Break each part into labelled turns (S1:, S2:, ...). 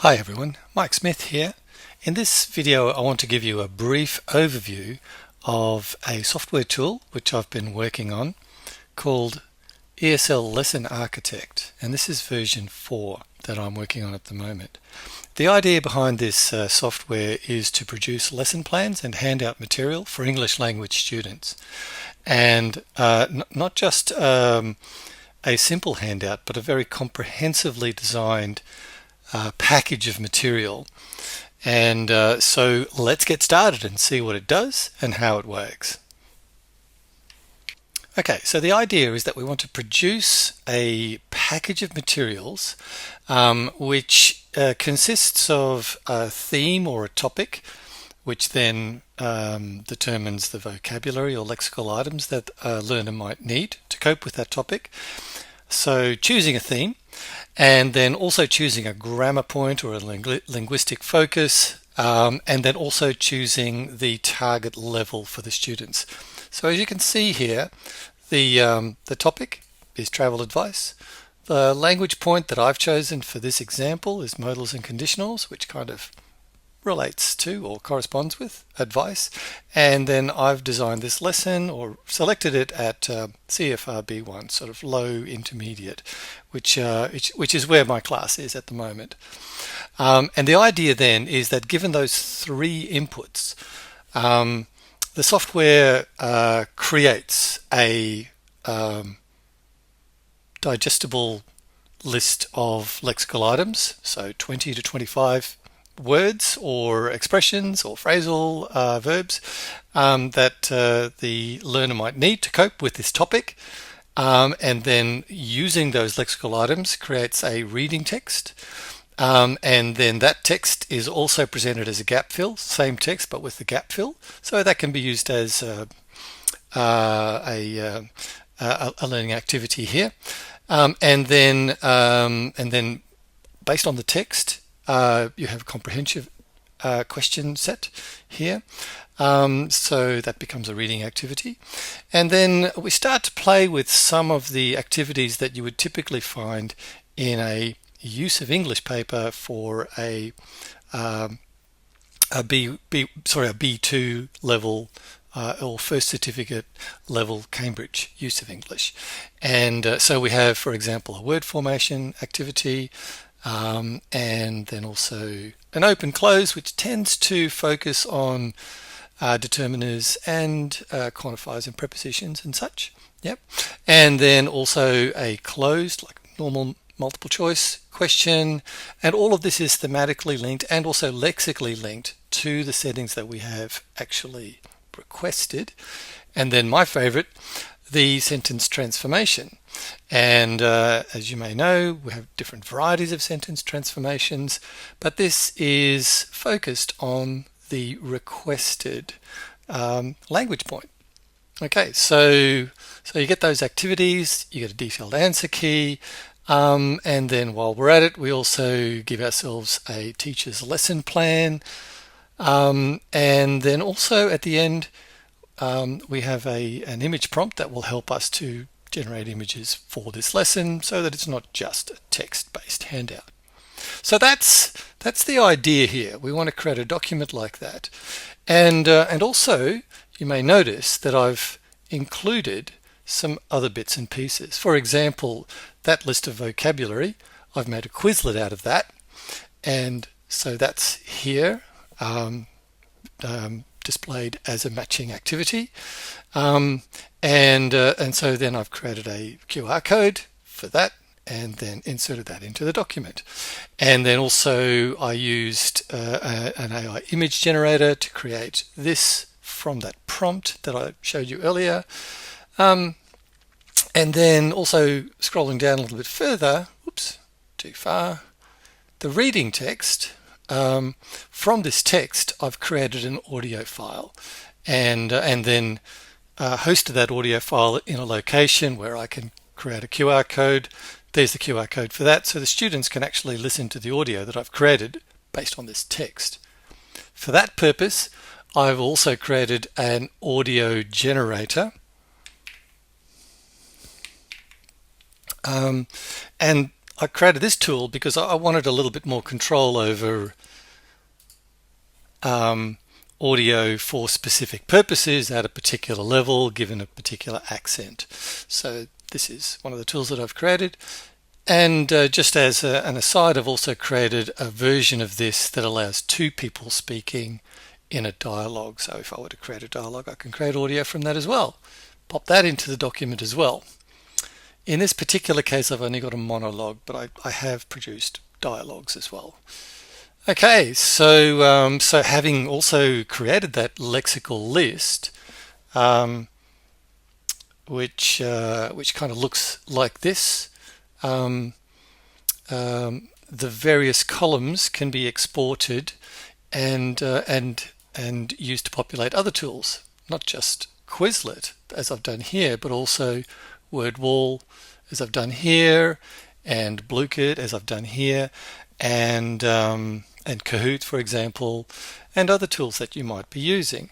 S1: Hi everyone, Mike Smith here. In this video I want to give you a brief overview of a software tool which I've been working on called ESL Lesson Architect, and this is version 4 that I'm working on at the moment. The idea behind this software is to produce lesson plans and handout material for English language students, and not just a simple handout but a very comprehensively designed package of material. And so let's get started and see what it does and how it works. Okay, so the idea is that we want to produce a package of materials which consists of a theme or a topic, which then determines the vocabulary or lexical items that a learner might need to cope with that topic. So choosing a theme, and then also choosing a grammar point or a linguistic focus, and then also choosing the target level for the students. So as you can see here, the topic is travel advice. The language point that I've chosen for this example is modals and conditionals, which kind of relates to or corresponds with advice. And then I've designed this lesson or selected it at CEFR B1, sort of low intermediate, which is where my class is at the moment. And the idea then is that given those three inputs, the software creates a digestible list of lexical items, so 20 to 25 words or expressions or phrasal verbs that the learner might need to cope with this topic, and then using those lexical items creates a reading text, and then that text is also presented as a gap fill, same text but with the gap fill, so that can be used as a learning activity here, and then based on the text you have a comprehension question set here, so that becomes a reading activity. And then we start to play with some of the activities that you would typically find in a use of English paper for a B2 level or first certificate level Cambridge use of English. And so we have, for example, a word formation activity, and then also an open close, which tends to focus on determiners and quantifiers and prepositions and such. Yep. And then also a closed, like normal multiple choice question, and all of this is thematically linked and also lexically linked to the settings that we have actually requested. And then my favorite, the sentence transformation. And as you may know, we have different varieties of sentence transformations, but this is focused on the requested language point. Okay, so you get those activities, you get a detailed answer key, and then while we're at it, we also give ourselves a teacher's lesson plan, and then also at the end we have an image prompt that will help us to generate images for this lesson so that it's not just a text-based handout. So that's the idea here. We want to create a document like that, and also you may notice that I've included some other bits and pieces. For example, that list of vocabulary, I've made a Quizlet out of that, and so that's here displayed as a matching activity, and so then I've created a QR code for that and then inserted that into the document. And then also I used an AI image generator to create this from that prompt that I showed you earlier, and then also scrolling down a little bit further, oops, too far, the reading text. From this text I've created an audio file, and then hosted that audio file in a location where I can create a QR code. There's the QR code for that, so the students can actually listen to the audio that I've created based on this text. For that purpose, I've also created an audio generator, and I created this tool because I wanted a little bit more control over audio for specific purposes at a particular level, given a particular accent. So this is one of the tools that I've created. And just as an aside, I've also created a version of this that allows two people speaking in a dialogue. So if I were to create a dialogue, I can create audio from that as well. Pop that into the document as well. In this particular case, I've only got a monologue, but I have produced dialogues as well. Okay, so having also created that lexical list, which kind of looks like this, the various columns can be exported and used to populate other tools, not just Quizlet as I've done here, but also WordWall as I've done here, and Bluekit as I've done here, and Kahoot, for example, and other tools that you might be using.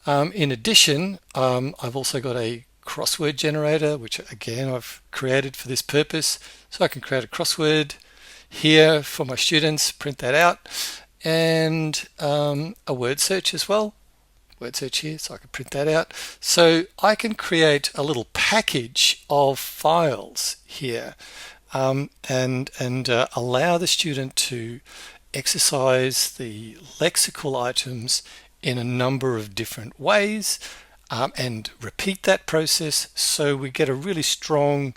S1: In addition, I've also got a crossword generator, which again I've created for this purpose. So I can create a crossword here for my students, print that out, and a word search as well. Word search here, so I can print that out. So I can create a little package of files here, and allow the student to exercise the lexical items in a number of different ways, and repeat that process so we get a really strong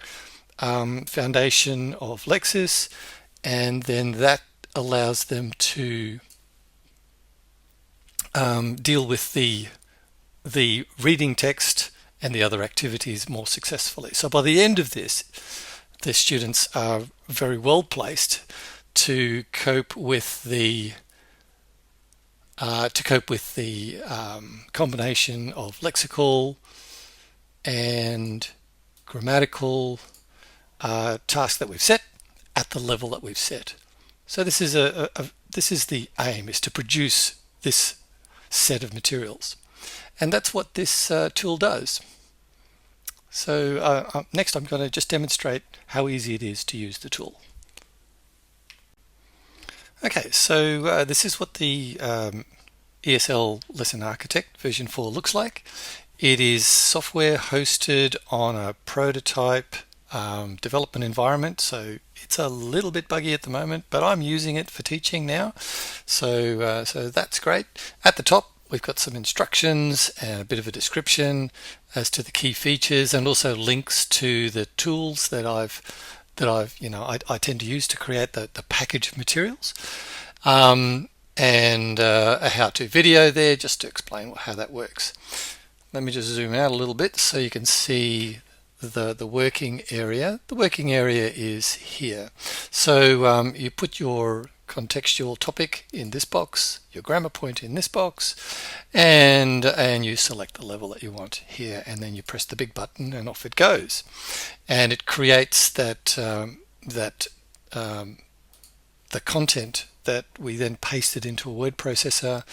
S1: foundation of Lexis, and then that allows them to deal with the reading text and the other activities more successfully. So by the end of this, the students are very well placed to cope with the combination of lexical and grammatical tasks that we've set at the level that we've set. So this is this is the aim, is to produce this set of materials, and that's what this tool does. So next I'm going to just demonstrate how easy it is to use the tool. Okay, so this is what the ESL Lesson Architect version 4 looks like. It is software hosted on a prototype development environment, so it's a little bit buggy at the moment, but I'm using it for teaching now, so that's great. At the top we've got some instructions and a bit of a description as to the key features, and also links to the tools that I tend to use to create the package of materials, and a how-to video there just to explain how that works. Let me just zoom out a little bit so you can see the working area. The working area is here. So you put your contextual topic in this box, your grammar point in this box, and you select the level that you want here, and then you press the big button and off it goes, and it creates the content that we then pasted into a word processor,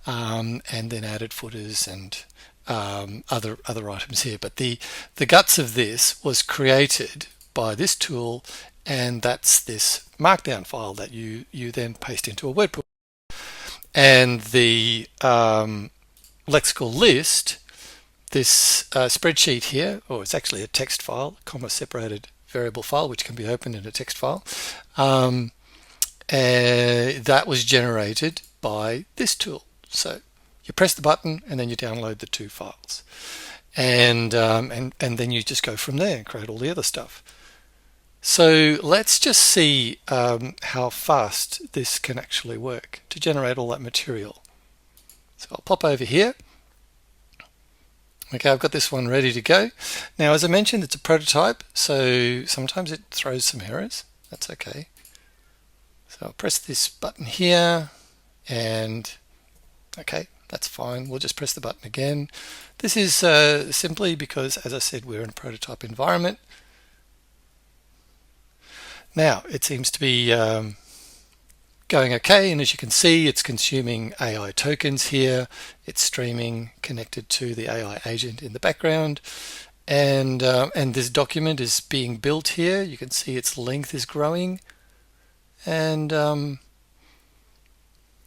S1: and then added footers and other items here. But the guts of this was created by this tool, and that's this markdown file that you then paste into a word processor. And the lexical list, this spreadsheet here, or it's actually a text file, comma separated variable file, which can be opened in a text file, that was generated by this tool. So you press the button and then you download the two files, and then you just go from there and create all the other stuff. So let's just see how fast this can actually work to generate all that material. So I'll pop over here. Okay, I've got this one ready to go. Now, as I mentioned, it's a prototype, so sometimes it throws some errors. That's okay. So I'll press this button here, and okay, that's fine. We'll just press the button again. This is simply because, as I said, we're in a prototype environment. Now, it seems to be going okay, and as you can see, it's consuming AI tokens here. It's streaming connected to the AI agent in the background, and this document is being built here. You can see its length is growing, and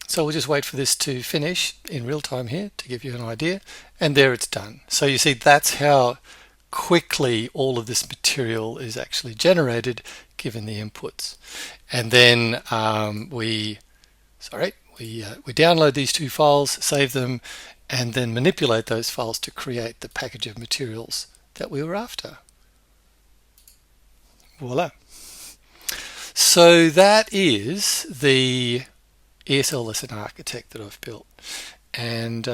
S1: so we'll just wait for this to finish in real time here to give you an idea, and there it's done. So you see, that's how quickly all of this material is actually generated given the inputs. And then we download these two files, save them, and then manipulate those files to create the package of materials that we were after. Voila. So that is the ESL lesson architect that I've built, and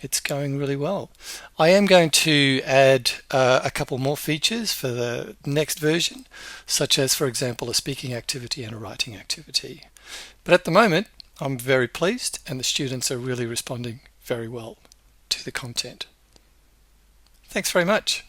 S1: it's going really well. I am going to add a couple more features for the next version, such as, for example, a speaking activity and a writing activity. But at the moment, I'm very pleased, and the students are really responding very well to the content. Thanks very much.